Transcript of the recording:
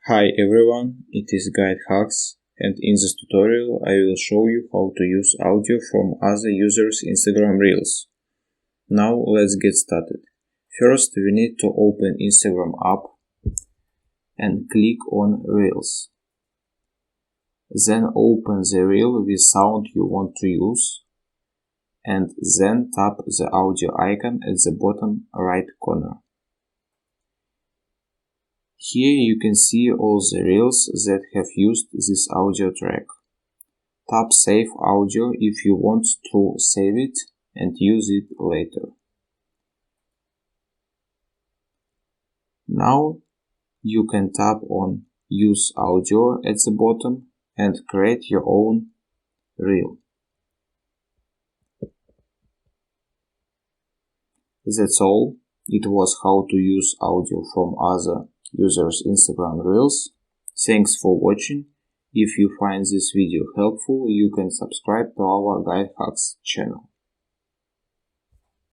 Hi everyone, it is GuideHacks, and in this tutorial I will show you how to use audio from other users' Instagram Reels. Now let's get started. First we need to open Instagram app and click on Reels. Then open the reel with sound you want to use and then tap the audio icon at the bottom right corner. Here you can see all the reels that have used this audio track. Tap Save Audio if you want to save it and use it later. Now you can tap on Use Audio at the bottom and create your own reel. That's all. It was how to use audio from other users' Instagram Reels. Thanks for watching. If you find this video helpful, you can subscribe to our GuideHacks channel.